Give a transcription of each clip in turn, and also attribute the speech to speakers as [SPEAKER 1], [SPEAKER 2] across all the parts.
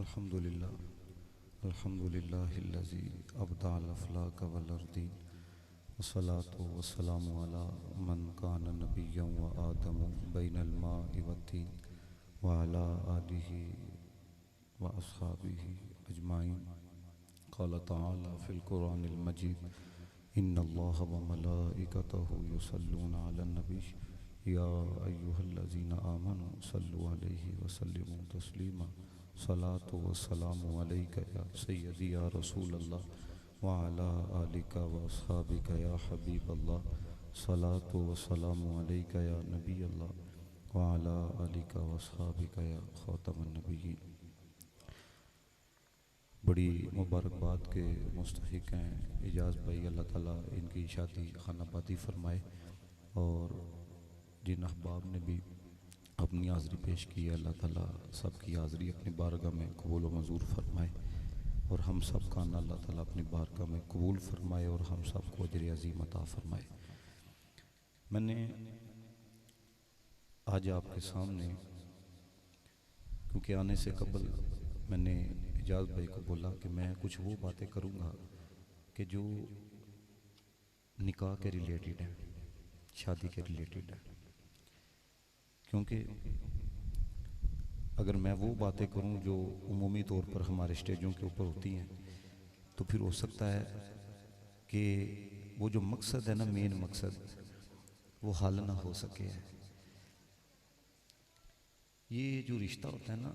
[SPEAKER 1] الحمدللہ الحمدللہ الذی ابدع الافلاک والارضین والصلاة والسلام علی من کان نبیا و آدم بین الماء والطین وعلی آلہ و اصحابہ اجمعین. قال تعالی فی القرآن المجید ان اللہ و ملائکتہ یصلون علی النبی یا ایہا الذین آمنوا صلوا علیہ وسلموا تسلیما. صلاۃ والسلام علیک یا سیدی یا رسول اللہ وعلی آلک و اصحابک یا حبیب اللہ. صلاۃ والسلام علیک یا نبی اللہ وعلی آلک و اصحابک یا خاتم النبیین. بڑی مبارکباد کے مستحق ہیں اجاز بھائی، اللہ تعالیٰ ان کی شادی خانہ آبادی فرمائے، اور جن احباب نے بھی اپنی حاضری پیش کی ہے اللہ تعالیٰ سب کی حاضری اپنی بارگاہ میں قبول و منظور فرمائے، اور ہم سب کا نا اللہ تعالیٰ اپنی بارگاہ میں قبول فرمائے اور ہم سب کو اجر عظیم عطا فرمائے. میں نے آج آپ کے سامنے، کیونکہ آنے سے قبل میں نے اجاز بھائی کو بولا کہ میں کچھ وہ باتیں کروں گا کہ جو نکاح کے ریلیٹڈ ہیں، شادی کے ریلیٹڈ ہیں، کیونکہ اگر میں وہ باتیں کروں جو عمومی طور پر ہمارے اسٹیجوں کے اوپر ہوتی ہیں تو پھر ہو سکتا ہے کہ وہ جو مقصد ہے نا، مین مقصد، وہ حل نہ ہو سکے. یہ جو رشتہ ہوتا ہے نا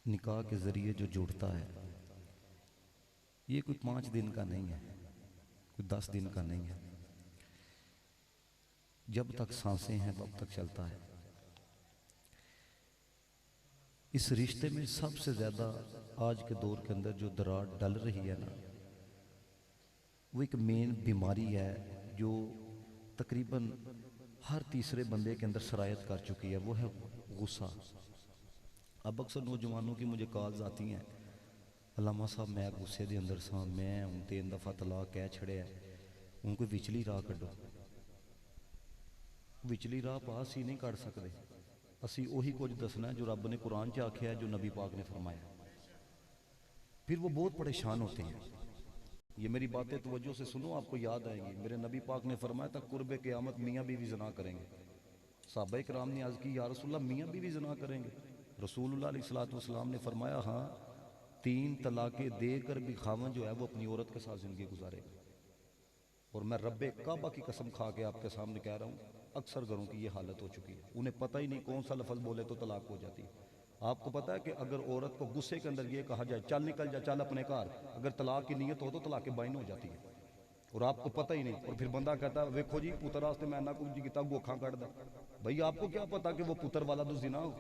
[SPEAKER 1] نکاح کے ذریعے جو جڑتا ہے، یہ کوئی 5 دن کا نہیں ہے، کوئی 10 دن کا نہیں ہے. جب تک سانسیں ہیں تب تک چلتا ہے. اس رشتے میں سب سے زیادہ آج کے دور کے اندر جو دراڑ ڈل رہی ہے نا، وہ ایک مین بیماری ہے جو تقریباً ہر تیسرے بندے کے اندر سرایت کر چکی ہے، وہ ہے غصہ. اب اکثر نوجوانوں کی مجھے کالز آتی ہیں، علامہ صاحب میں غصے دے اندر ساں، میں ہوں 3 دفعہ طلاق کہہ چھڑے ہیں، ان کو وچلی راہ کڈو. وچلی راہ پاس ہی نہیں کر سکتے. اسی وہی کچھ دسنا ہے جو رب نے قرآن چ آکھیا ہے، جو نبی پاک نے فرمایا. پھر وہ بہت پریشان ہوتے ہیں. یہ میری باتیں توجہ سے سنو، آپ کو یاد آئیں گی. میرے نبی پاک نے فرمایا تھا قرب قیامت میاں بیوی زنا کریں گے. صحابہ کرام نے عرض کی یا رسول اللہ میاں بیوی زنا کریں گے؟ رسول اللہ علیہ الصلوۃ والسلام نے فرمایا ہاں، 3 طلاقیں دے کر بھی خاوند جو ہے وہ اپنی عورت کے ساتھ زندگی گزارے گا. اور میں رب کعبہ کی قسم کھا کے آپ کے سامنے کہہ رہا ہوں، اکثر گھروں کی یہ حالت ہو چکی ہے. انہیں پتہ ہی نہیں کون سا لفظ بولے تو طلاق ہو جاتی ہے. آپ کو پتہ ہے کہ اگر عورت کو غصے کے اندر یہ کہا جائے چل نکل جا، چل اپنے گھر، اگر طلاق کی نیت ہو تو طلاق بائن ہو جاتی ہے، اور آپ کو پتہ ہی نہیں. اور پھر بندہ کہتا ہے ویکھو جی پتر واسطے میں نہ کچھ کیتا، گوکھاں کٹ دا. بھائی آپ کو کیا پتا کہ وہ پتر والا تو زنا ہو؟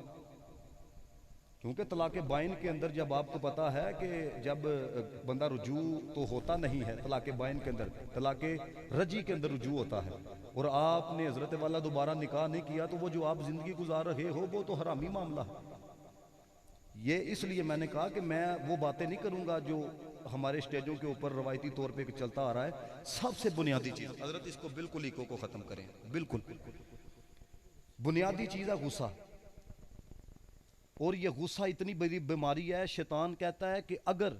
[SPEAKER 1] کیونکہ طلاق بائن کے اندر جب آپ کو پتا ہے کہ جب بندہ رجوع تو ہوتا نہیں ہے، طلاق بائن کے اندر طلاق رجی کے اندر رجوع ہوتا ہے، اور آپ نے حضرت والا دوبارہ نکاح نہیں کیا تو وہ جو آپ زندگی گزار رہے ہو وہ تو حرامی معاملہ ہے. یہ اس لیے میں نے کہا کہ میں وہ باتیں نہیں کروں گا جو ہمارے اسٹیجوں کے اوپر روایتی طور پہ چلتا آ رہا ہے. سب سے بنیادی چیز حضرت اس کو بالکل ایکو کو ختم کریں، بالکل بنیادی چیز ہے غصہ. اور یہ غصہ اتنی بڑی بیماری ہے، شیطان کہتا ہے کہ اگر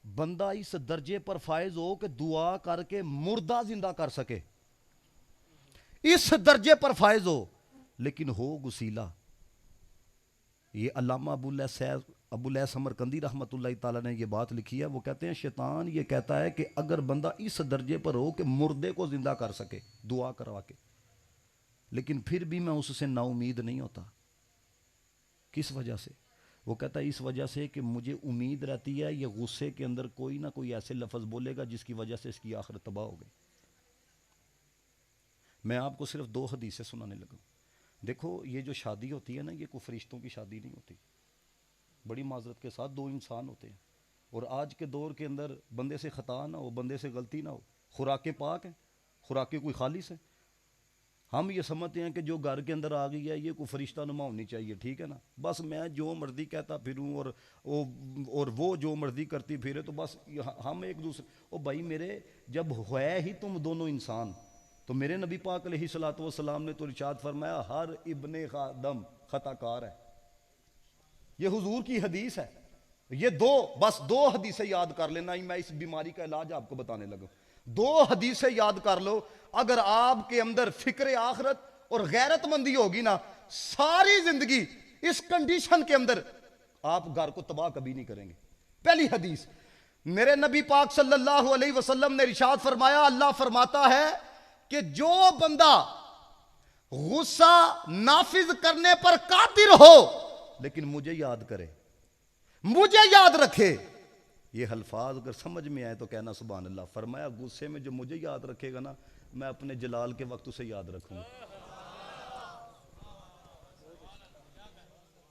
[SPEAKER 1] بندہ اس درجے پر فائز ہو کہ دعا کر کے مردہ زندہ کر سکے، اس درجے پر فائز ہو لیکن ہو غسیلا. یہ علامہ ابو الیس سمرقندی رحمۃ اللہ تعالیٰ نے یہ بات لکھی ہے. وہ کہتے ہیں شیطان یہ کہتا ہے کہ اگر بندہ اس درجے پر ہو کہ مردے کو زندہ کر سکے دعا کروا کے، لیکن پھر بھی میں اس سے نا امید نہیں ہوتا. کس وجہ سے؟ وہ کہتا ہے اس وجہ سے کہ مجھے امید رہتی ہے یہ غصے کے اندر کوئی نہ کوئی ایسے لفظ بولے گا جس کی وجہ سے اس کی آخرت تباہ ہو گئی. میں آپ کو صرف 2 حدیثیں سنانے لگا. دیکھو یہ جو شادی ہوتی ہے نا، یہ کوئی فرشتوں کی شادی نہیں ہوتی. بڑی معذرت کے ساتھ 2 انسان ہوتے ہیں، اور آج کے دور کے اندر بندے سے خطا نہ ہو، بندے سے غلطی نہ ہو. خوراکیں پاک ہیں، خوراکیں کوئی خالص ہیں. ہم یہ سمجھتے ہیں کہ جو گھر کے اندر آ گئی ہے یہ کوئی فرشتہ نما ہونی چاہیے، ٹھیک ہے نا، بس میں جو مرضی کہتا پھروں اور وہ جو مرضی کرتی پھرے تو بس ہم ایک دوسرے. او بھائی میرے، جب ہے ہی تم دونوں انسان تو میرے نبی پاک علیہ الصلوۃ والسلام نے تو ارشاد فرمایا ہر ابن آدم خطا کار ہے. یہ حضور کی حدیث ہے. یہ بس دو حدیثیں یاد کر لینا ہی میں اس بیماری کا علاج آپ کو بتانے لگا. دو حدیثیں یاد کر لو. اگر آپ کے اندر فکر آخرت اور غیرت مندی ہوگی نا, ساری زندگی اس کنڈیشن کے اندر آپ گھر کو تباہ کبھی نہیں کریں گے. پہلی حدیث, میرے نبی پاک صلی اللہ علیہ وسلم نے ارشاد فرمایا, اللہ فرماتا ہے کہ جو بندہ غصہ نافذ کرنے پر قادر ہو لیکن مجھے یاد کرے, مجھے یاد رکھے. یہ الفاظ اگر سمجھ میں آئے تو کہنا سبحان اللہ. فرمایا غصے میں جو مجھے یاد رکھے گا نا, میں اپنے جلال کے وقت اسے یاد رکھوں گا.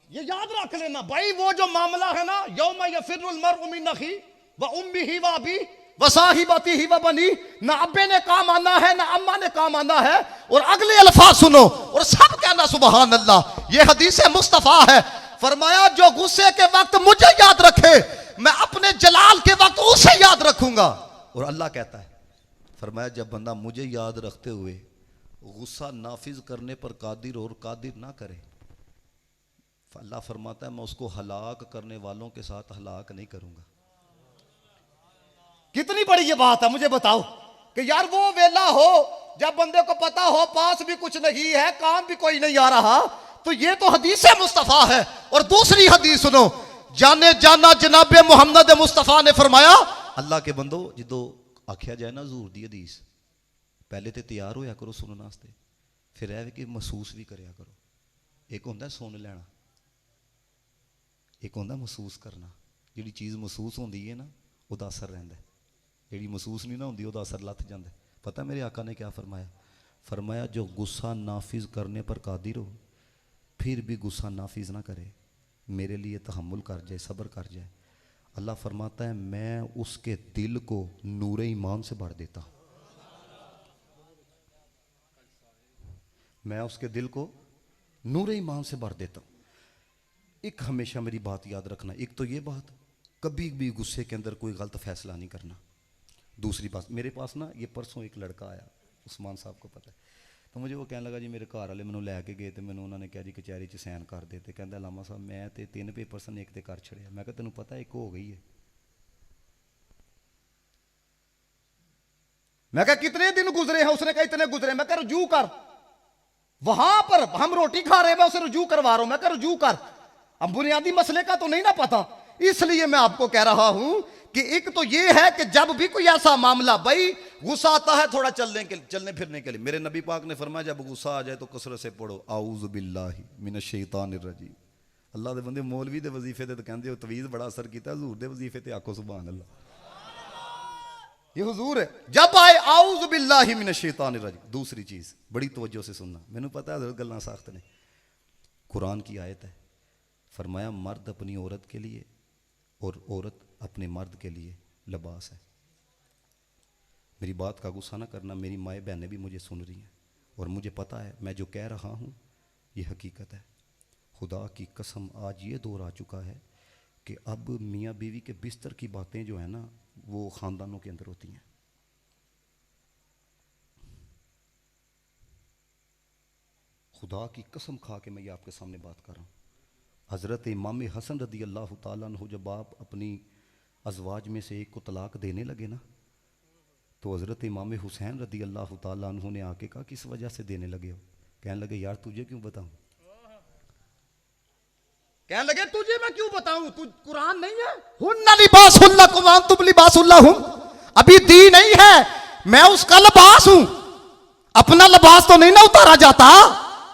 [SPEAKER 1] یہ یاد رکھ لینا بھائی, وہ جو معاملہ ہے نا, یوم یفر المرء من اخیہ وامہ وابیہ وصاحبتہ وبنیہ, نہ ابے نے کام آنا ہے نہ اماں نے کام آنا ہے. اور اگلے الفاظ سنو اور سب کہنا سبحان اللہ. یہ حدیث مصطفیٰ ہے. فرمایا جو غصے کے وقت مجھے یاد رکھے, میں اپنے جلال کے وقت اسے یاد رکھوں گا. اور اللہ کہتا ہے, فرمایا جب بندہ مجھے یاد رکھتے ہوئے غصہ نافذ کرنے پر قادر اور قادر نہ کرے, اللہ فرماتا ہے میں اس کو ہلاک کرنے والوں کے ساتھ ہلاک نہیں کروں گا. کتنی بڑی یہ بات ہے, مجھے بتاؤ کہ یار وہ ویلا ہو جب بندے کو پتا ہو پاس بھی کچھ نہیں ہے, کام بھی کوئی نہیں آ رہا, تو یہ تو حدیث مصطفیٰ ہے. اور دوسری حدیث سنو, جانے جانا جناب محمد مصطفیٰ نے فرمایا, اللہ کے بندو جدو آکھیا جائے نا حضور دی حدیث, پہلے تے تیار ہویا کرو سنن واسطے, پھر اے کہ محسوس بھی کریا کرو. ایک ہوندا سن لینا, ایک ہوندا محسوس کرنا. جیڑی چیز محسوس ہوندی ہے نا او دا اثر رہندا ہے, جیڑی محسوس نہیں نہ ہوندی او دا اثر لتھ جاندا ہے. پتہ میرے آقا نے کیا فرمایا؟ فرمایا جو غصہ نافذ کرنے پر قادر ہو پھر بھی غصہ نافذ نہ کرے, میرے لیے تحمل کر جائے, صبر کر جائے. اللہ فرماتا ہے میں اس کے دل کو نور ایمان سے بھر دیتا ہوں. میں اس کے دل کو نور ایمان سے بھر دیتا ہوں. ایک ہمیشہ میری بات یاد رکھنا, ایک تو یہ بات کبھی بھی غصے کے اندر کوئی غلط فیصلہ نہیں کرنا. دوسری بات, میرے پاس نا یہ پرسوں ایک لڑکا آیا, عثمان صاحب کو پتہ ہے, تو مجھے وہ کہنے لگا جی میرے گھر والے مینوں لے کے گئے, تو مینوں انہوں نے کہا جی کچہری چ سائن کر دے. کہندا علامہ صاحب میں تے 3 پیپر سن ایک تے کر چھڑیا. میں کہا تینوں پتہ ایک ہو گئی ہے. میں کہا کتنے دن گزرے ہیں؟ اس نے کہا اتنے گزرے. میں کہا رجوع کر, وہاں پر ہم روٹی کھا رہے ہیں, میں اسے رجوع کروا رہا ہوں. میں کہا رجوع کر. اب بنیادی مسئلے کا تو نہیں نہ پتا, اس لیے میں آپ کو کہہ رہا ہوں کہ ایک تو یہ ہے کہ جب بھی کوئی ایسا معاملہ, بھائی غصہ آتا ہے تھوڑا چلنے پھرنے کے لیے, میرے نبی پاک نے فرمایا جب غصہ آ جائے تو کثرت سے پڑھو اعوذ باللہ من الشیطان الرجیم. اللہ دے بندے مولوی دے وظیفے تے کہندے ہو تویز بڑا اثر کیتا, حضور دے وظیفے تے آکھو سبحان اللہ. یہ حضور ہے, جب آئے اعوذ باللہ من الشیطان الرجیم. دوسری چیز بڑی توجہ سے سننا, مینوں پتہ ہے حضرت گلاں ساخت نے, قرآن کی آیت ہے, فرمایا مرد اپنی عورت کے لیے اور عورت اپنے مرد کے لیے لباس ہے. میری بات کا غصہ نہ کرنا, میری مائیں بہنیں بھی مجھے سن رہی ہیں اور مجھے پتہ ہے میں جو کہہ رہا ہوں یہ حقیقت ہے. خدا کی قسم آج یہ دور آ چکا ہے کہ اب میاں بیوی کے بستر کی باتیں جو ہیں نا وہ خاندانوں کے اندر ہوتی ہیں. خدا کی قسم کھا کے میں یہ آپ کے سامنے بات کر رہا ہوں. حضرت امام حسن رضی اللہ تعالیٰ عنہ جب آپ اپنی ازواج میں سے ایک کو طلاق دینے لگے نا, تو حضرت امام حسین رضی اللہ تعالیٰ عنہ نے آ کے کہا کس وجہ سے دینے لگے ہو؟ کہنے لگے یار تجھے کیوں بتاؤں, کہنے لگے تجھے میں کیوں بتاؤں, تو قرآن نہیں ہے ہن لباس لکم وانتم لباس لہم, ابھی دی نہیں ہے, میں اس کا لباس ہوں, اپنا لباس تو نہیں نہ اتارا جاتا.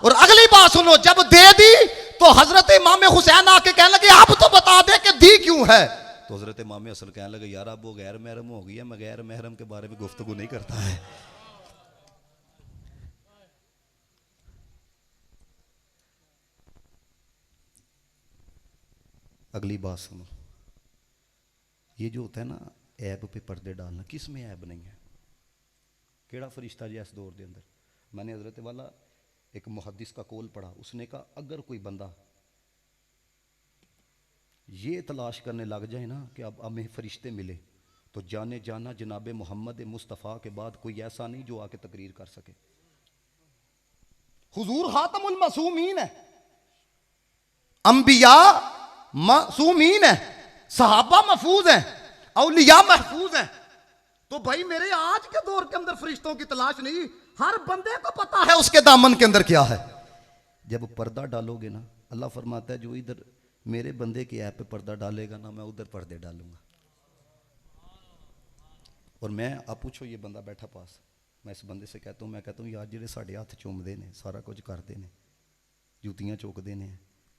[SPEAKER 1] اور اگلی بات سنو, جب دے دی تو حضرت امام حسین آ کے کہنے لگے آپ تو بتا دے کہ دی کیوں ہے. تو حضرت امام حسن کہنے لگے یار اب وہ غیر محرم ہو گئی ہے, میں غیر محرم کے بارے میں گفتگو نہیں کرتا ہے. اگلی بات سنو, یہ جو ہوتا ہے نا عیب پہ پردے ڈالنا, کس میں عیب نہیں ہے؟ کیڑا فرشتہ جی اس دور دے اندر. میں نے حضرت والا ایک محدث کا قول پڑھا, اس نے کہا اگر کوئی بندہ یہ تلاش کرنے لگ جائے نا کہ اب ہمیں فرشتے ملے, تو جانے جانا جناب محمد مصطفیٰ کے بعد کوئی ایسا نہیں جو آ کے تقریر کر سکے. حضور خاتم المعصومین ہے, انبیاء
[SPEAKER 2] معصومین ہیں, صحابہ محفوظ ہیں, اولیاء محفوظ ہیں. تو بھائی میرے آج کے دور کے اندر فرشتوں کی تلاش نہیں, ہر بندے کو پتا ہے اس کے دامن کے اندر کیا ہے.
[SPEAKER 1] جب پردہ ڈالو گے نا, اللہ فرماتا ہے جو ادھر میرے بندے کے ایپ پہ پردہ ڈالے گا نا, میں ادھر پردے ڈالوں گا. اور میں آپ پوچھو, یہ بندہ بیٹھا پاس, میں اس بندے سے کہتا ہوں, میں کہتا ہوں یار جڑے ساڈے ہاتھ چومدے نے, سارا کچھ کرتے ہیں, جوتیاں چوکدے نے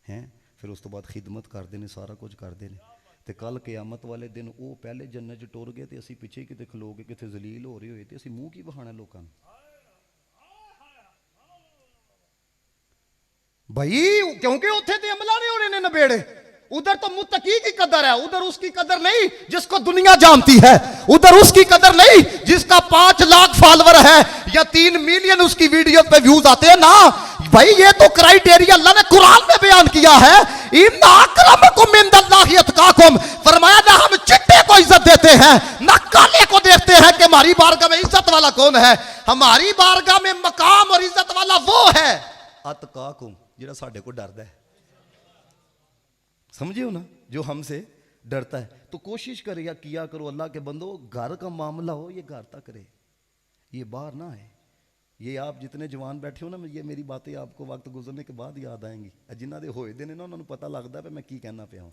[SPEAKER 1] ہیں, پھر اس تو بعد خدمت کرتے ہیں, سارا کچھ کرتے ہیں, تے کل قیامت والے دن وہ پہلے جنت چ ٹر گئے تے اسی پیچھے کتے کھلو کے کتے ذلیل ہو رہے ہوئے, تے اسی منہ کی بہانا لوکاں نوں.
[SPEAKER 2] بھائی کیونکہ اتنے تے عملہ نہیں ہونے نے نبیڑے, ادھر تو متقی کی قدر ہے, ادھر اس کی قدر نہیں جس کو دنیا جانتی ہے, ادھر اس کی قدر نہیں جس کا 5 لاکھ فالور ہے یا 3 ملین اس کی ویڈیو پہ ویوز آتے ہیں نا. بھائی یہ تو کرائیٹیریا اللہ نے قرآن میں بیان کیا ہے, ان اکرمکم عند اللہ اتقاکم, فرمایا نہ ہم چٹے کو عزت دیتے ہیں نہ کالے کو دیکھتے ہیں کہ ہماری بارگاہ میں عزت والا کون ہے. ہماری بارگاہ میں مقام اور عزت والا وہ ہے
[SPEAKER 1] اتقاکم, جڑا ساڈے کو ڈردا ہے. سمجھے ہو نا, جو ہم سے ڈرتا ہے. تو کوشش کرے یا کیا کرو اللہ کے بندو, گھر کا معاملہ ہو یہ گھر تک کرے, یہ باہر نہ ہے. یہ آپ جتنے جوان بیٹھے ہو نا, یہ میری باتیں آپ کو وقت گزرنے کے بعد یاد آئیں گی. جنہ دے ہوئے دے نے نا, انہوں نے پتہ لگتا ہے میں کی کہنا پیا ہوں.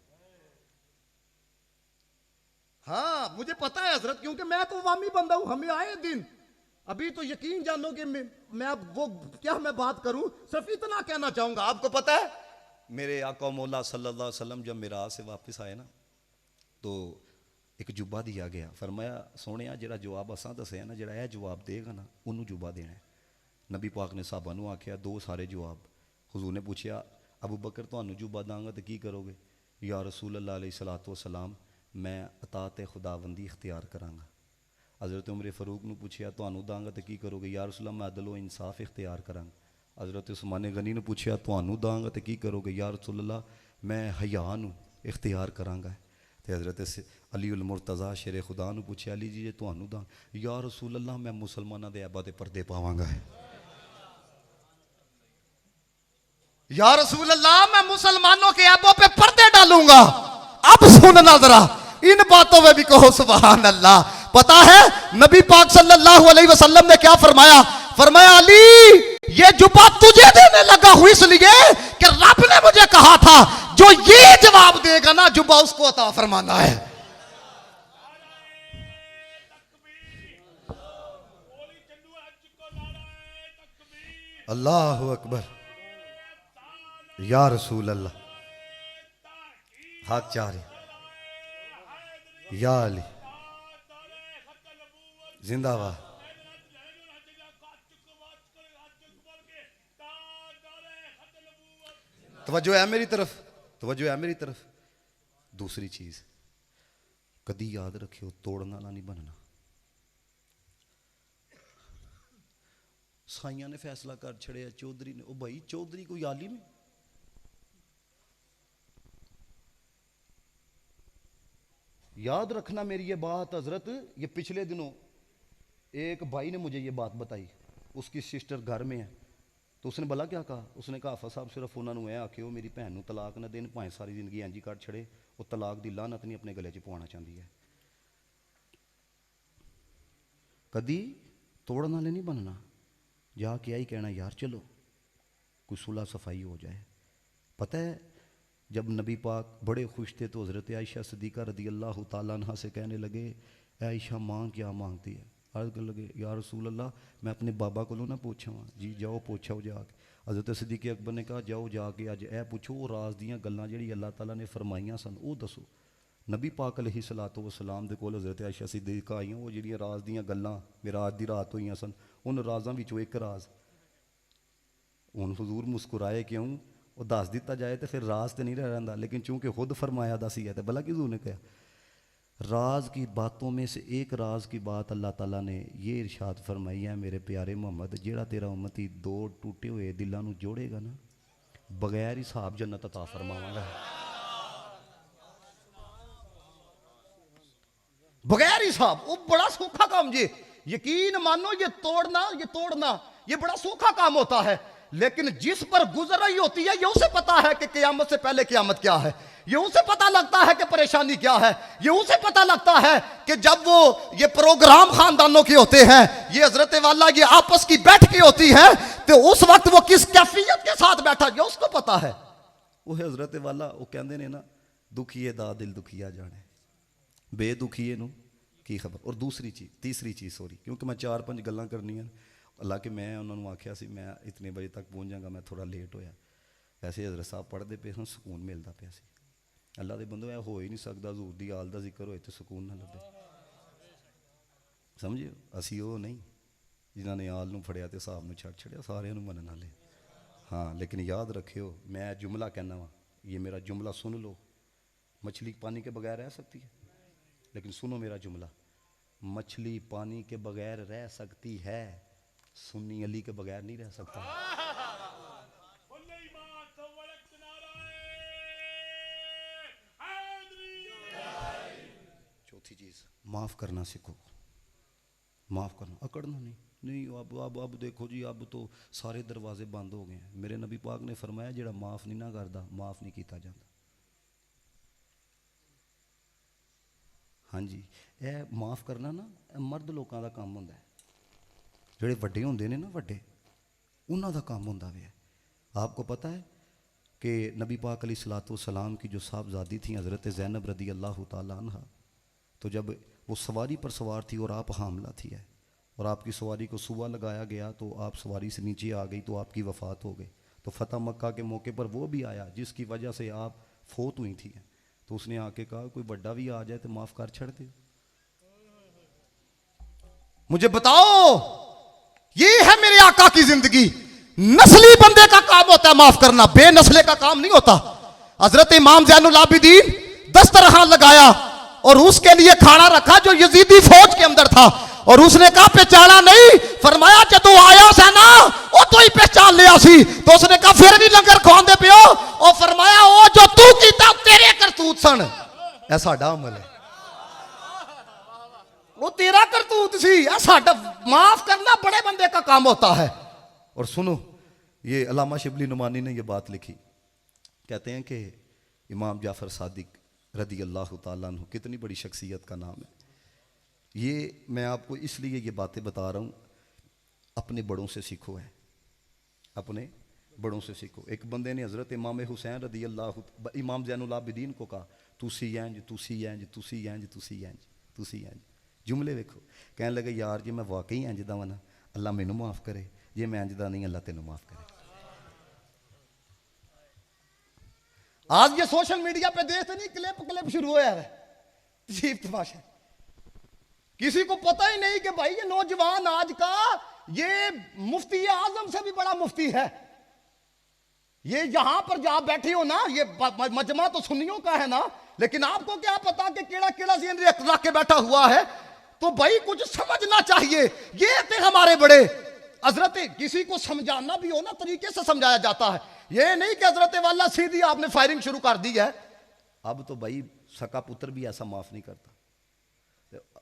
[SPEAKER 2] ہاں مجھے پتا ہے حضرت, کیونکہ میں تو عوامی بندہ ہوں, ہمیں آئے دن ابھی تو یقین جانو کہ میں اب وہ کیا میں بات کروں, صرف اتنا کہنا چاہوں گا. آپ کو پتا ہے
[SPEAKER 1] میرے آقا مولا صلی اللہ علیہ وسلم جب معراج سے واپس آئے نا, تو ایک جبہ دیا گیا. فرمایا سونے جڑا جواب اساں دسیا نا, جڑا یہ جواب دے گا نا انہوں جبہ دینا ہے. نبی پاک نے صحابہ نو آکھیا 2 سارے جواب. حضور نے پوچھیا ابو بکر تانوں جبہ داں گا تو کی کرو گے؟ یا رسول اللہ علیہ الصلوۃ والسلام میں اطاعت خداوندی اختیار کراں گا. حضرت عمر فاروق نے پوچھیا تانوں داں گا تو کی کرو گے؟ یا رسول اللہ میں عدل و انصاف اختیار کراں گا. حضرت عثمان غنی نے پوچھیا تانوں داں گا تو کی کرو گے؟ یا رسول اللہ میں حیا نو اختیار کراں گا. تے حضرت علی المرتضیٰ شیر خدا نو پوچھیا علی جی تانوں داں؟ یا رسول اللہ میں مسلماناں دے عیباں تے پردے پاواں گا.
[SPEAKER 2] یا رسول اللہ میں مسلمانوں کے عیبوں پہ پردے ڈالوں گا. اب سننا ذرا, ان باتوں میں بھی کہو سبحان اللہ. پتا ہے نبی پاک صلی اللہ علیہ وسلم نے کیا فرمایا؟ فرمایا علی یہ جبہ تجھے دینے لگا ہوں اس لیے کہ رب نے مجھے کہا تھا جو یہ جواب دے گا نا جبہ اس کو عطا فرمانا ہے.
[SPEAKER 1] اللہ اکبر, یا رسول اللہ, حق چارے, یا علی زندہ باد. توجہ ہے میری طرف, توجہ ہے میری طرف. دوسری چیز کدی یاد رکھیو, توڑن والا نہیں بننا. سائیاں نے فیصلہ کر چھڑیا, چودھری نے, او بھائی چودھری کوئی عالم ہے؟ یاد رکھنا میری یہ بات حضرت. یہ پچھلے دنوں ایک بھائی نے مجھے یہ بات بتائی, اس کی سسٹر گھر میں ہے. تو اس نے بلا کیا کہا؟ اس نے کہا آفا صاحب صرف انہوں نے آکھیو میری بہن نو طلاق نہ دین, پائیں ساری زندگی انجی کٹ چھڑے, وہ طلاق دی لعنت نہیں اپنے گلے چ پوانا چاہتی ہے. کدی توڑن والے نہیں بننا. جا کے آئی کہنا یار چلو کوئی صلح صفائی ہو جائے. پتہ ہے جب نبی پاک بڑے خوش تھے تو حضرت عائشہ صدیقہ رضی اللہ تعالیٰ عنہ سے کہنے لگے اے عائشہ ماں کیا مانگتی ہے؟ عرض کرنے لگے یا رسول اللہ میں اپنے بابا کو نہ پوچھا ہوں. جی جاؤ پوچھاؤ جا کے. حضرت صدیق اکبر نے کہا جاؤ جا کے اج اے پوچھو وہ راز دیاں گلاں جڑی اللہ تعالیٰ نے فرمائیاں سن وہ دسو. نبی پاک علیہ الصلوۃ والسلام دے کول حضرت عائشہ صدیقہ آئیاں, وہ جڑیاں راز دیاں گلاں معراج دی رات ہوئیاں سن, ان رازاں وچوں ایک راز. ہن حضور مسکرائے کیوں؟ وہ دس دیتا جائے تو پھر راز تو نہیں رہ رہا, لیکن چونکہ خود فرمایا دسی ہے تو بھلا کی حضور نے کہا. راز کی باتوں میں سے ایک راز کی بات اللہ تعالیٰ نے یہ ارشاد فرمائی ہے میرے پیارے محمد, جیڑا تیرا امتی 2 ٹوٹے ہوئے دلاں نو جوڑے گا نا بغیر حساب جنت عطا فرماواں گا.
[SPEAKER 2] بغیر حساب. وہ بڑا سوکھا کام جی, یقین مانو یہ توڑنا یہ بڑا سوکھا کام ہوتا ہے, لیکن جس پر گزر رہی ہوتی ہے یہ اسے پتا ہے کہ قیامت سے پہلے قیامت کیا ہے. یہ اسے پتا لگتا ہے کہ پریشانی کیا ہے. یہ اسے پتا لگتا ہے کہ جب وہ یہ پروگرام خاندانوں کے ہوتے ہیں, یہ حضرت والا یہ آپس کی بیٹھکیں ہوتی ہیں, تو اس وقت وہ کس کیفیت کے ساتھ بیٹھا گیا اس کو پتا ہے.
[SPEAKER 1] وہ حضرت والا وہ کہندے نے نا, دکھیے دا دل دکھیا جانے, بے دکھیے نو کی خبر. اور دوسری چیز, تیسری چیز سوری, کیونکہ میں 4-5 گلاں کرنی ہیں. اللہ کہ میں انہوں نے آکھیا سی میں اتنے بجے تک پہنچ جاں گا, میں تھوڑا لیٹ ہویا. ایسے حضرت صاحب پڑھ دے پے سن, سکون ملتا پیا سی. اللہ دے بندو, اے ہو ہی نہیں سکتا حضور دی آل دا ذکر ہوئے تو سکون نہ لبے. سمجھے اسی وہ نہیں جنہاں نے آل نو پھڑیا تے صاحب نو چھڑ چھڑیا, سارے نو منن والے. ہاں لیکن یاد رکھیو, میں جملہ کہنا وا, یہ میرا جملہ سن لو. مچھلی پانی کے بغیر رہ سکتی ہے, لیکن سنو میرا جملہ, مچھلی پانی کے بغیر رہ سکتی ہے, سنی علی کے بغیر نہیں رہ سکتا. چوتھی چیز, معاف کرنا سیکھو. معاف کرنا, اکڑنا نہیں. اب دیکھو جی, اب تو سارے دروازے بند ہو گئے ہیں. میرے نبی پاک نے فرمایا جڑا معاف نہیں نہ کردا, معاف نہیں کیتا جاتا. ہاں جی, اے معاف کرنا نا مرد لوکاں دا کام ہوندا ہے. جڑے وڈے ہوندے نے نا, وڈے انہاں دا کام ہوندا وے. آپ کو پتہ ہے کہ نبی پاک علیہ الصلوۃ والسلام کی جو صاحبزادی تھیں حضرت زینب رضی اللہ تعالیٰ عنہ, تو جب وہ سواری پر سوار تھی اور آپ حاملہ تھی ہے, اور آپ کی سواری کو سوا لگایا گیا تو آپ سواری سے نیچے آ گئی, تو آپ کی وفات ہو گئی. تو فتح مکہ کے موقع پر وہ بھی آیا جس کی وجہ سے آپ فوت ہوئی تھیں. تو اس نے آ کے کہا کوئی بڑا بھی آ جائے تو معاف کر چھڑ دے.
[SPEAKER 2] مجھے بتاؤ, یہ ہے میرے آقا کی زندگی. نسلی بندے کا کام ہوتا ہے معاف کرنا, بے نسلے کا کام نہیں ہوتا. حضرت امام زین العابدین دسترخوان لگایا اور اس کے لیے کھانا رکھا جو یزیدی فوج کے اندر تھا, اور اس نے کہا پہچانا نہیں. فرمایا جدو آیا سا نا وہ تو ہی پہچان لیا سی. تو اس نے کہا پھر بھی لنگر کھواندے پیو, اور فرمایا وہ جو تو کیتا تیرے کرتوت سن. اے ساڈا عمل ہے, وہ تیرا کرتوت سی. اے ساڈا معاف کرنا بڑے بندے کا کام ہوتا ہے.
[SPEAKER 1] اور سنو, یہ علامہ شبلی نعمانی نے یہ بات لکھی, کہتے ہیں کہ امام جعفر صادق رضی اللہ تعالیٰ عنہ, کتنی بڑی شخصیت کا نام ہے. یہ میں آپ کو اس لیے یہ باتیں بتا رہا ہوں, اپنے بڑوں سے سیکھو. ہے اپنے بڑوں سے سیکھو. ایک بندے نے حضرت امام حسین رضی اللہ, امام زین العابدین کو کہا تسی اینج تسی اینج تسی اینج تسی اینج تسی اینج. جملے دیکھو, کہنے لگے یار جی میں واقعی اینج دا نا, اللہ مینوں معاف کرے, جی میں اینج دا نہیں اللہ تینوں معاف کرے.
[SPEAKER 2] آج یہ سوشل میڈیا پہ دیکھتے نہیں, کلپ شروع ہوا ہے, عجیب تماشا. کسی کو پتہ ہی نہیں کہ بھائی یہ نوجوان آج کا یہ مفتی اعظم سے بھی بڑا مفتی ہے. یہ یہاں پر جہاں بیٹھے ہو نا, یہ مجمع تو سنیوں کا ہے نا, لیکن آپ کو کیا پتا کہ کیڑا ذہن رکھ کے بیٹھا ہوا ہے. تو بھائی کچھ سمجھنا چاہیے. یہ تھے ہمارے بڑے. حضرت کسی کو سمجھانا بھی ہو نا, طریقے سے سمجھایا جاتا ہے. یہ نہیں کہ حضرت والا سیدھی آپ نے فائرنگ شروع کر دی ہے.
[SPEAKER 1] اب تو بھائی سکا پتر بھی ایسا معاف نہیں کرتا.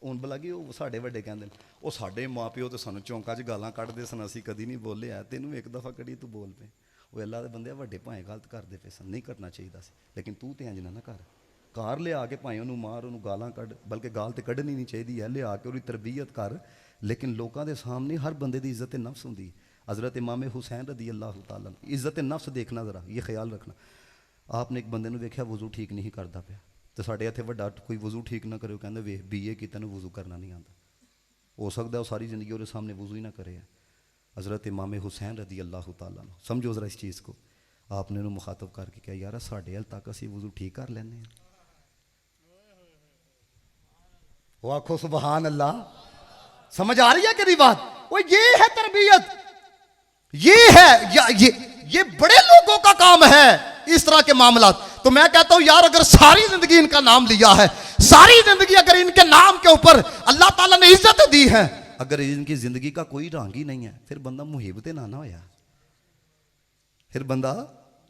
[SPEAKER 1] ہوں بلا کہ وہ ساڈے وڈے کہندے وہ ساڈے ماں پیو تو سانو چونکا چ گالاں کڈ دے سن, اسی کدی نہیں بولے ہے, تینوں ایک دفعہ کڈی تو بول پے. وہ اللہ دے بندے وڈے بھائیں غلط کردے پے سن, نہیں کرنا چاہیے سی, لیکن تو تے انج نہ کر. کار لے آ کے بھائیں انہوں مار, انہوں گالاں کڈ, بلکہ گال تے کڈنی نہیں چاہیے ہے, لے آ کے انہوں تربیت کر. لیکن لوکاں دے سامنے ہر بندے دی عزت نفس ہوندی. حضرت امام حسین رضی اللہ تعالیٰ عزت نفس دیکھنا, ذرا یہ خیال رکھنا. آپ نے ایک بندے نے دیکھا وضو ٹھیک نہیں کرتا پیا, تو ساڈے اتنے وڈا کوئی وضو ٹھیک نہ کرے, کہندے ویخ بی اے کیتے نوں وضو کرنا نہیں آتا. ہو سکتا ہے وہ ساری زندگی وہ سامنے وضو ہی نہ کرے. حضرت امام حسین رضی اللہ تعالیٰ عنہ, سمجھو ذرا اس چیز کو. آپ نے انہوں مخاطب کر کے کہا یار ساڈے ال تک اسی وضو ٹھیک کر لینے ہیں.
[SPEAKER 2] وہ آخو سبحان اللہ. سمجھ آ رہی ہے کہ بات؟ وہ یہ ہے تربیت, یہ ہے یہ بڑے لوگوں کا کام ہے اس طرح کے معاملات. تو میں کہتا ہوں یار اگر ساری زندگی ان کا نام لیا ہے, ساری زندگی اگر ان کے نام کے اوپر اللہ تعالیٰ نے عزت دی ہے,
[SPEAKER 1] اگر ان کی زندگی کا کوئی رنگ ہی نہیں ہے, پھر بندہ محب تے نہ ہویا, پھر بندہ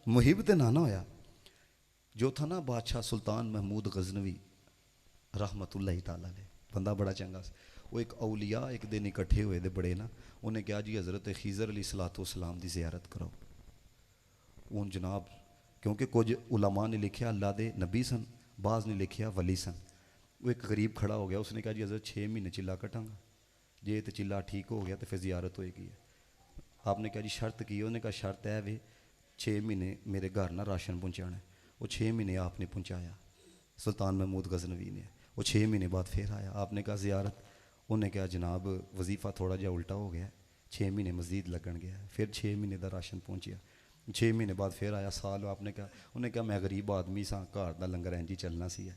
[SPEAKER 1] محب تے نہ ہویا. جو تھا نا بادشاہ سلطان محمود غزنوی رحمت اللہ تعالیٰ علیہ, بندہ بڑا چنگا سی. وہ ایک اولیاء ایک دن اکٹھے ہوئے دے بڑے نا, انہیں کہا جی حضرت خضر علیہ الصلوۃ والسلام دی زیارت کرو. ان جناب کیونکہ کچھ علماء نے لکھیا اللہ دے نبی سن, بعض نے لکھیا ولی سن. وہ ایک غریب کھڑا ہو گیا, اس نے کہا جی حضرت 6 مہینے چلا کٹاں گا, جی تو چلا ٹھیک ہو گیا تو پھر زیارت ہوئے گی. آپ نے کہا جی شرط کی؟ انہوں نے کہا شرط ہے وے 6 مہینے میرے گھر نہ راشن پہنچانا ہے. وہ 6 مہینے آپ نے پہنچایا, سلطان محمود غزنوی نے. وہ 6 مہینے بعد پھر آیا, آپ نے کہا زیارت؟ انہوں نے کہا جناب وظیفہ تھوڑا جہا الٹا ہو گیا, 6 مہینے مزید لگن گیا. پھر 6 مہینے دا راشن پہنچیا. 6 مہینے بعد پھر آیا سال. آپ نے کہا, انہوں نے کہا میں غریب آدمی سا, گھر دا لنگر انج ہی چلنا سی ہے.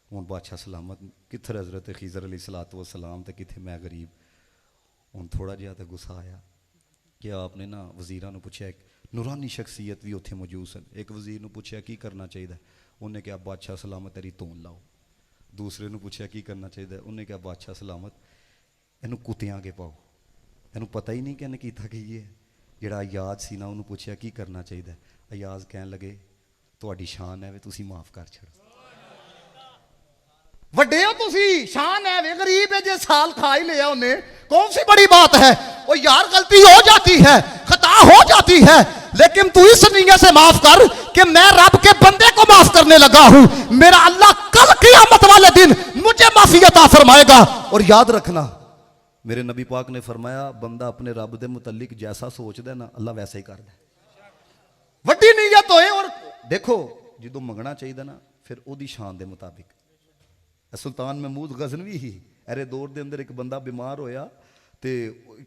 [SPEAKER 1] ہوں بادشاہ سلامت کتھر حضرت خضر علیہ الصلوۃ والسلام تے کتھے میں غریب. ہوں تھوڑا جہا تو غصہ آیا کہ آپ نے نا وزیراں نو پوچھا, ایک نورانی شخصیت بھی اتنے موجود سن, ایک وزیر نو پوچھا کی کرنا چاہیے, انہوں نے کہا بادشاہ سلامت تیری تون لاؤ. دوسرے نو پوچھا کی کرنا چاہیے, انہوں نے کہا بادشاہ سلامت اینو کتیاں کے پاؤ. اینو پتہ ہی نہیں کہ انہیں کیتا کہ یہ جڑا ایاز سی نا, انہوں پوچھا کی کرنا چاہیے. ایاز کہن لگے تہاڈی شان ہے وے تسی معاف کر چھڑو.
[SPEAKER 2] وڈے ہو تسی, شان ہے وے, غریب ہے جے سال کھا ہی لیا انہیں, کون سی بڑی بات ہے. وہ یار غلطی ہو جاتی ہے, خطا ہو جاتی ہے, لیکن تو اس نیت سے معاف کر کہ میں رب کے بندے کو معاف کرنے لگا ہوں, میرا اللہ کل قیامت والے دن مجھے معافی عطا فرمائے گا. اور یاد رکھنا
[SPEAKER 1] میرے نبی پاک نے فرمایا بندہ اپنے رب دے متعلق جیسا سوچ دے نا اللہ ویسا ہی کر دے.
[SPEAKER 2] وڈی نیت ہوئے. اور
[SPEAKER 1] دیکھو جدوں منگنا چاہیے نا پھر او دی شان دے مطابق. سلطان محمود غزنوی ہی ارے دور دے اندر ایک بندہ بیمار ہویا تے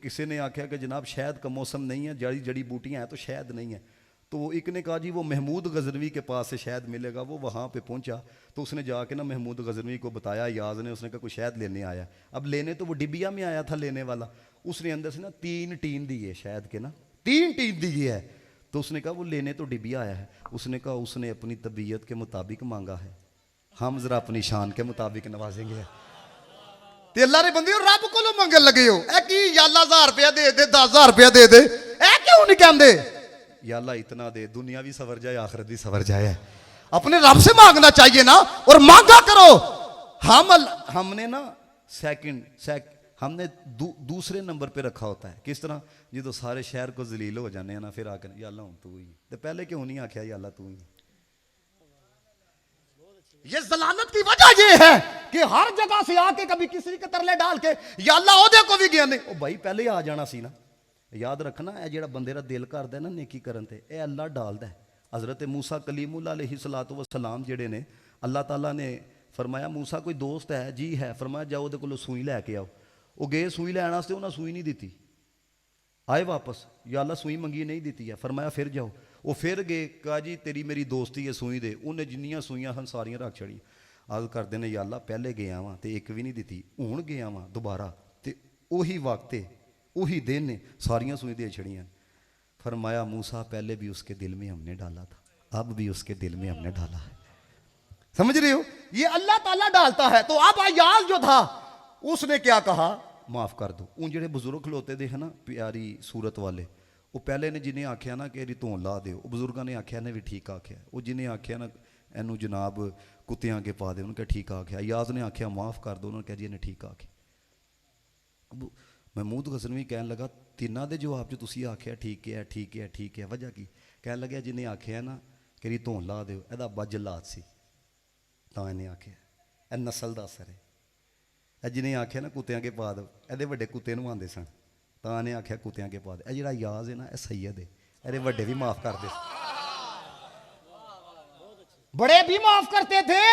[SPEAKER 1] کسی نے آکھیا کہ جناب شہد کا موسم نہیں ہے, جڑی جڑی بوٹیاں ہیں تو شہد نہیں ہے. تو ایک نے کہا جی وہ محمود غزنوی کے پاس سے شہد ملے گا. وہ وہاں پہ پہنچا تو اس نے جا کے نا محمود غزنوی کو بتایا, یاز نے, اس نے کہا کوئی شہد لینے آیا. اب لینے تو وہ ڈبیا میں آیا تھا لینے والا, اس نے اندر سے نا 3 ٹین دیے شہد کے نا, 3 ٹین دیے ہے. تو اس نے کہا وہ لینے تو ڈبیا آیا ہے. اس نے کہا اس نے اپنی طبیعت کے مطابق مانگا ہے, ہم ذرا اپنی شان کے مطابق نوازیں گے.
[SPEAKER 2] تے اللہ رے بندے رب کو منگن لگے ہو, اے کی یا اللہ 1000 روپیہ دے دے, 10,000 روپیہ دے دے, اے کیوں نہیں کہندے
[SPEAKER 1] یا اللہ اتنا دے دنیا بھی سور جائے آخرت بھی سور جائے.
[SPEAKER 2] اپنے رب سے مانگنا چاہیے نا, اور مانگا کرو.
[SPEAKER 1] ہم نے نا ہم نے دوسرے نمبر پہ رکھا ہوتا ہے. کس طرح جدو سارے شہر کو ذلیل ہو جانے ہیں نا پھر آ کر یا اللہ ہوں تو ہی, تو پہلے کیوں نہیں آکھیا یا اللہ تو ہی.
[SPEAKER 2] یہ ذلالت کی وجہ یہ ہے کہ ہر جگہ سے آ کے کبھی کسی کے ترلے ڈال کے یا اللہ عہدے کو بھی گیا نہیں.
[SPEAKER 1] او بھائی پہلے ہی آ جانا سی نا. یاد رکھنا اے جیڑا بندے دا دل کردا ہے نا نیکی کرن تے, اے اللہ ڈالدا ہے. حضرت موسیٰ کلیم اللہ علیہ الصلوۃ والسلام جڑے نے, اللہ تعالیٰ نے فرمایا موسیٰ کوئی دوست ہے جی ہے, فرمایا جاؤ دے کولوں سوئی لے کے آؤ. وہ گئے سوئی لین واسطے, انہاں سوئی نہیں دیتی, آئے واپس یا اللہ سوئی منگی نہیں دیتی ہے. فرمایا پھر جاؤ. وہ پھر گئے, کہا جی تیری میری دوستی ہے سوئی دے. انہیں جنیاں سوئیاں سن ساریاں رکھ چھڑی. عرض کردے نے یا اللہ پہلے گیا واں تے ایک بھی نہیں دیتی, ہن گیا واں دوبارہ تے اوہی وقت وہی دن نے ساریاں سوئی دے چھڑیاں. فرمایا موسیٰ پہلے بھی اس کے دل میں ہم نے ڈالا تھا, اب بھی اس کے دل میں ہم نے ڈالا ہے.
[SPEAKER 2] سمجھ رہے ہو, یہ اللہ تعالیٰ ڈالتا ہے. تو اب ایاز جو تھا اس نے کیا کہا,
[SPEAKER 1] معاف کر دو. ان جڑے بزرگ کھلوتے دے ہیں نا پیاری صورت والے, وہ پہلے نے جنہیں آکھیا نا کہ رتوں لا دے, وہ بزرگاں نے آکھیا نے بھی ٹھیک آکھیا. وہ جنہیں آکھیا نا اینو جناب کتیاں کے پا دے, انہوں نے کہا ٹھیک آکھیا. ایاز نے آکھیا معاف کر دو, انہوں نے کہا جی نے ٹھیک آکھیا. محمود غزنوی کہنے لگا تیناں دے جواب جو تسی آکھیا ٹھیک ہے ٹھیک ہے ٹھیک ہے, وجہ کی کہنے لگا جنہیں آکھیا نا کہ رتوں لا دے, ایدا ابا جلات سی تاں انہیں آکھیا, اے نسل دا اثر ہے. اے جنہیں آکھیا نا کتیاں کے پا دو, ایدے وڈے کتے نو آندے سن تاں انہیں آکھیا کتیاں کے پا دو. اے جڑا ایاز ہے نا اے سید ہے, ایدے وڈے بھی معاف کر دے,
[SPEAKER 2] بڑے بھی معاف کرتے تھے.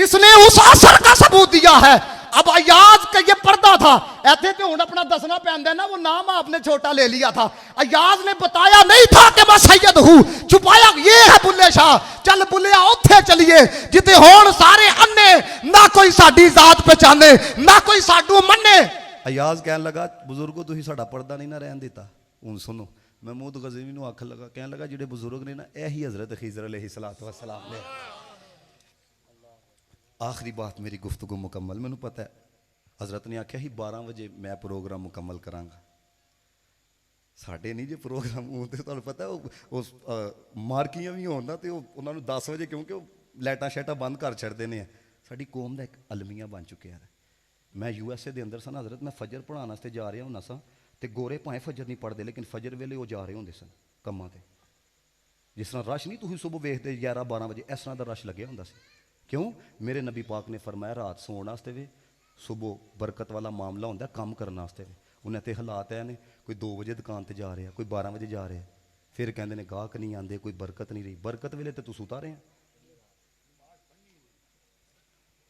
[SPEAKER 2] اس نے اس اثر کا ثبوت دیا ہے. اب ایاز کا یہ پردہ تھا, ایتھے تے ہن اپنا دسنا پیندا ہے نا, وہ نام آپ نے چھوٹا لے لیا تھا. ایاز نے بتایا نہیں تھا کہ میں سید ہوں, چھپایا یہ ہے بلے شاہ. چل بلیا اوتھے چلیے جتے ہون سارے انے, نہ کوئی ساڈی ذات پہچانے نہ کوئی ساڈو منے.
[SPEAKER 1] ایاز کہنے لگا بزرگو تسی ساڈا پردہ نہیں نہ رہن دیتا. ہن سنو محمود غزنوی نو آکھن لگا, کہنے لگا جڑے بزرگ نے نا اے ہی حضرت خضر علیہ الصلوۃ والسلام نے. آخری بات میری گفتگو مکمل, میں نے پتہ ہے حضرت نے آکھیا ہی 12 بجے میں پروگرام مکمل کروں گا. ساڈے نہیں جی پروگرام ہوتے, تمہیں پتہ ہے مارکیاں بھی ہون نا تو انہوں نے 10 بجے کیونکہ لائٹاں شیٹاں بند کر چھڑتے ہیں. ساری قوم دا ایک المیہ بن چکیا ہے. میں یو ایس اے دے اندر سن حضرت, میں فجر پڑھانا واسطے جا رہا ہوں سا, تے گورے پائیں فجر نہیں پڑھتے لیکن فجر ویلے وہ جا رہے ہوندے سن کماں تے. ਜਿਸ ਤਰ੍ਹਾਂ ਰਸ਼ ਨਹੀਂ ਤੁਸੀਂ ਸਵੇਰ ਵੇਖਦੇ 11-12 ਵਜੇ, ਇਸ ਤਰ੍ਹਾਂ ਦਾ ਰਸ਼ ਲੱਗਿਆ ਹੁੰਦਾ ਸੀ। ਕਿਉਂ? ਮੇਰੇ ਨਬੀ ਪਾਕ ਨੇ ਫਰਮਾਇਆ ਰਾਤ ਸੌਣ ਵਾਸਤੇ ਵੇ, ਸਵੇਰ ਬਰਕਤ ਵਾਲਾ ਮਾਮਲਾ ਹੁੰਦਾ ਕੰਮ ਕਰਨ ਵਾਸਤੇ ਵੇ। ਉਹਨਾਂ ਤੇ ਹਾਲਾਤ ਐ ਨੇ, ਕੋਈ 2 ਵਜੇ ਦੁਕਾਨ ਤੇ ਜਾ ਰਿਹਾ, ਕੋਈ 12 ਵਜੇ ਜਾ ਰਿਹਾ, ਫਿਰ ਕਹਿੰਦੇ ਨੇ ਗਾਹਕ ਨਹੀਂ ਆਉਂਦੇ, ਕੋਈ ਬਰਕਤ ਨਹੀਂ ਰਹੀ। ਬਰਕਤ ਵੇਲੇ ਤੇ ਤੂੰ ਸੁਤਾ ਰਿਹਾ।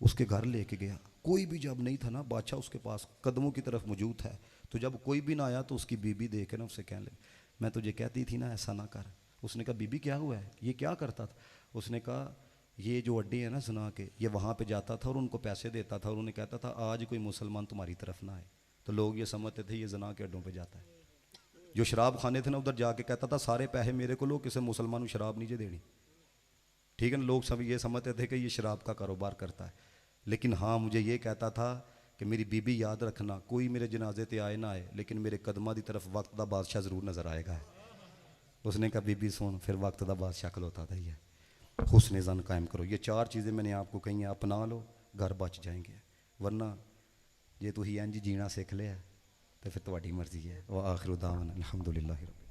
[SPEAKER 1] اس کے گھر لے کے گیا. کوئی بھی جب نہیں تھا نا, بادشاہ اس کے پاس قدموں کی طرف موجود ہے, تو جب کوئی بھی نہ آیا تو اس کی بیوی دیکھ کے نا اسے کہنے لگی میں تجھے کہتی تھی نا ایسا نہ کر. اس نے کہا بی بی کیا ہوا ہے, یہ کیا کرتا تھا؟ اس نے کہا یہ جو اڈے ہیں نا زنا کے, یہ وہاں پہ جاتا تھا اور ان کو پیسے دیتا تھا اور انہیں کہتا تھا آج کوئی مسلمان تمہاری طرف نہ آئے. تو لوگ یہ سمجھتے تھے یہ زنا کے اڈوں پہ جاتا ہے. جو شراب خانے تھے نا ادھر جا کے کہتا تھا سارے پیسے میرے کو لو, کسی مسلمان کو شراب نہیں جے دینی. ٹھیک ہے نا, لوگ سب یہ سمجھتے تھے کہ یہ شراب کا کاروبار کرتا ہے. لیکن ہاں مجھے یہ کہتا تھا کہ میری بی بی یاد رکھنا, کوئی میرے جنازے تے آئے نہ آئے لیکن میرے قدمہ دی طرف وقت دا بادشاہ ضرور نظر آئے گا. اس نے کہا بی بی سن, پھر وقت دا بادشاہ کھلوتا تھا. یہ حسن ظن قائم کرو. یہ 4 چیزیں میں نے آپ کو کہی ہیں, اپنا لو گھر بچ جائیں گے. ورنہ یہ تو ہی انج جینا سیکھ لیا تو پھر تہاڈی مرضی ہے. وآخر دعوانا الحمدللہ رب